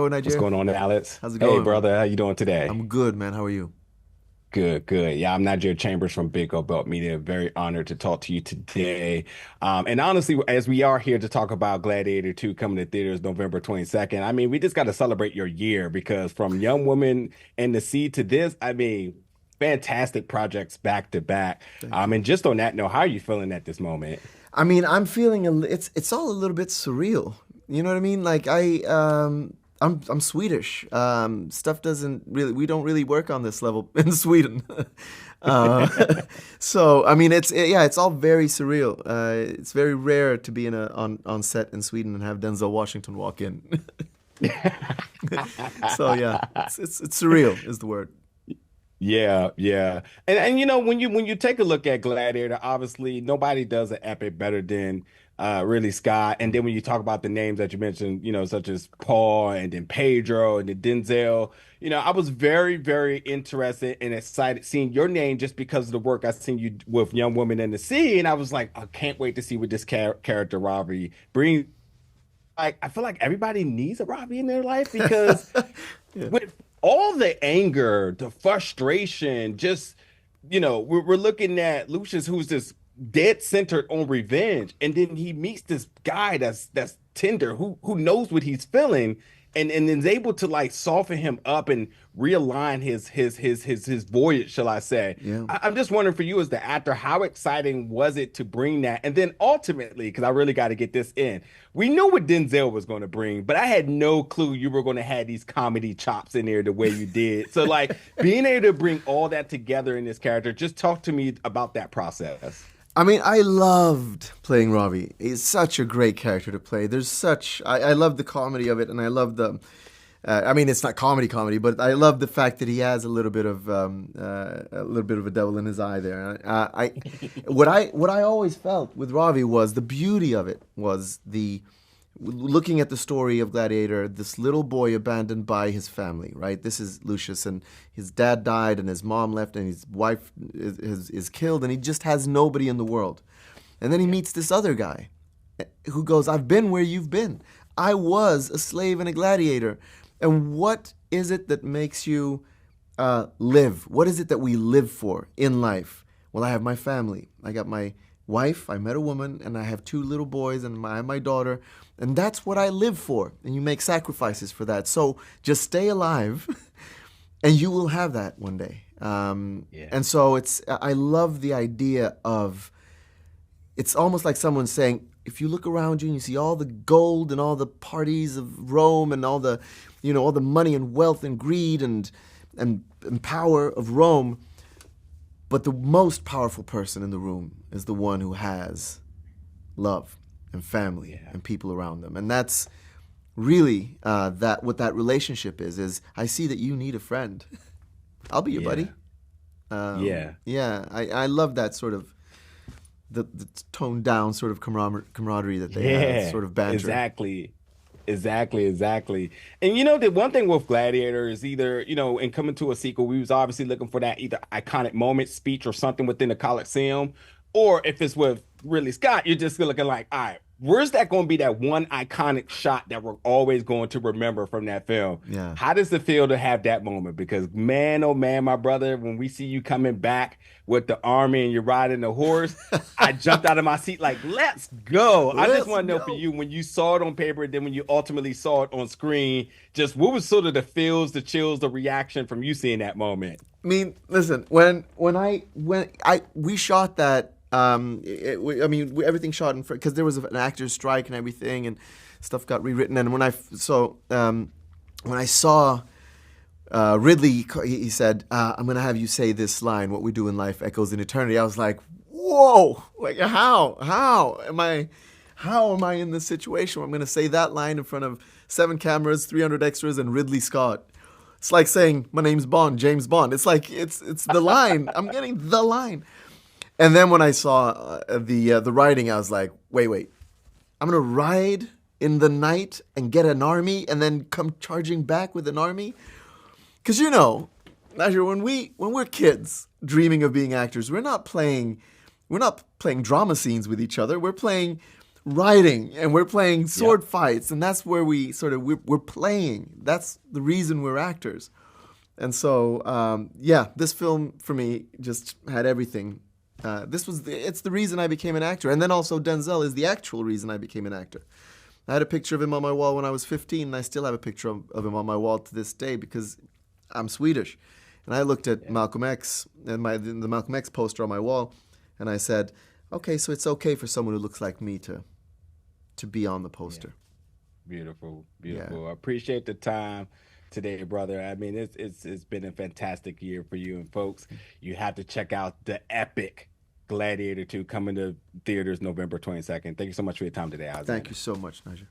Yo, What's Nigeria. going on, Alex? How's it Hey, going, man? brother, how you doing today? I'm good, man. How are you? Good, good. Yeah, I'm Nigeria Chambers from Big O Belt Media. Very honored to talk to you today. And honestly, as we are here to talk about Gladiator II coming to theaters November 22nd, I mean, we just got to celebrate your year because from Young Woman and the Sea to this, I mean, fantastic projects back to back. Thank you. And just on that note, how are you feeling at this moment? I mean, I'm feeling it's all a little bit surreal. You know what I mean? Like I'm Swedish. Stuff doesn't really we don't really work on this level in Sweden. uh, so I mean, yeah, it's all very surreal. It's very rare to be in a on set in Sweden and have Denzel Washington walk in. So yeah, it's surreal is the word. Yeah, yeah. And you know, when you take a look at Gladiator, obviously nobody does an epic better than Ridley Scott. And then when you talk about the names that you mentioned, such as Paul and then Pedro and then Denzel, I was very, very interested and excited seeing your name just because of the work I seen you with Young Woman in the Sea. And I was like, I can't wait to see what this character Ravi bring. Like, I feel like everybody needs a Ravi in their life because Yeah. with all the anger, the frustration, just we're looking at Lucius, who's just dead centered on revenge, and then he meets this guy that's tender, who knows what he's feeling, and is able to like soften him up and realign his voyage, shall I say? Yeah. I'm just wondering for you as the actor, how exciting was it to bring that, and then ultimately, because I really got to get this in. We knew what Denzel was going to bring, but I had no clue you were going to have these comedy chops in there the way you did. So, like, being able to bring all that together in this character, just talk to me about that process. I mean, I loved playing Ravi. He's such a great character to play. I love the comedy of it, and I love I mean, it's not comedy, but I love the fact that he has a little bit of a devil in his eye there. What I always felt with Ravi was the beauty of it was the looking at the story of Gladiator, this little boy abandoned by his family, right? This is Lucius, and his dad died, and his mom left, and his wife is killed, and he just has nobody in the world. And then he Yeah. meets this other guy who goes, I've been where you've been. I was a slave and a gladiator. And what is it that makes you live? What is it that we live for in life? Well, I have my family. I got my wife. I met a woman, and I have two little boys, and I have my daughter. And that's what I live for. And you make sacrifices for that. So just stay alive, and you will have that one day. Yeah. And so I love the idea of, it's almost like someone saying, if you look around you and you see all the gold and all the parties of Rome and all the money and wealth and greed and power of Rome, but the most powerful person in the room is the one who has love and family Yeah. and people around them, and that's really that what that relationship is. I see that you need a friend. I'll be your buddy. Yeah. Yeah. Yeah, I love that sort of the toned down sort of camaraderie that they have, Yeah, sort of banter. exactly. Exactly, exactly. And the one thing with Gladiator is either, in coming to a sequel, we was obviously looking for that either iconic moment, speech, or something within the Colosseum. Or if it's with Ridley Scott, you're just looking like, all right, where's that going to be that one iconic shot that we're always going to remember from that film? Yeah. How does it feel to have that moment? Because man, oh man, my brother, when we see you coming back with the army and you're riding the horse, I jumped out of my seat like, let's go. I just Let's want to know for go. you when you saw it on paper and then when you ultimately saw it on screen, just what was sort of the feels, the chills, the reaction from you seeing that moment? I mean, listen, when I we shot that, I mean, everything shot in because there was an actors strike and everything, and stuff got rewritten. And when I saw Ridley, he said, "I'm gonna have you say this line: 'What we do in life echoes in eternity.'" I was like, "Whoa! Like how am I in this situation where I'm gonna say that line in front of 7 cameras, 300 extras, and Ridley Scott?" It's like saying my name's Bond, James Bond. It's like it's the line. I'm getting the line. And then when I saw the writing, I was like, wait, I'm gonna ride in the night and get an army, and then come charging back with an army. Because Nigel, when we're kids dreaming of being actors, we're not playing drama scenes with each other. riding and we're playing Yep. sword fights, and that's where we're playing. That's the reason we're actors. And so, yeah, this film for me just had everything. It's the reason I became an actor, and then also Denzel is the actual reason I became an actor. I had a picture of him on my wall when I was 15, and I still have a picture of him on my wall to this day because I'm Swedish. And I looked at Malcolm X and the Malcolm X poster on my wall, and I said, okay, so it's okay for someone who looks like me to be on the Yeah. poster. Beautiful, Yeah. beautiful. I appreciate the time today, brother. I mean, it's been a fantastic year for you and folks. You have to check out the epic Gladiator II coming to theaters November 22nd. Thank you so much for your time today, Thank Alexander. you so much, Nigel.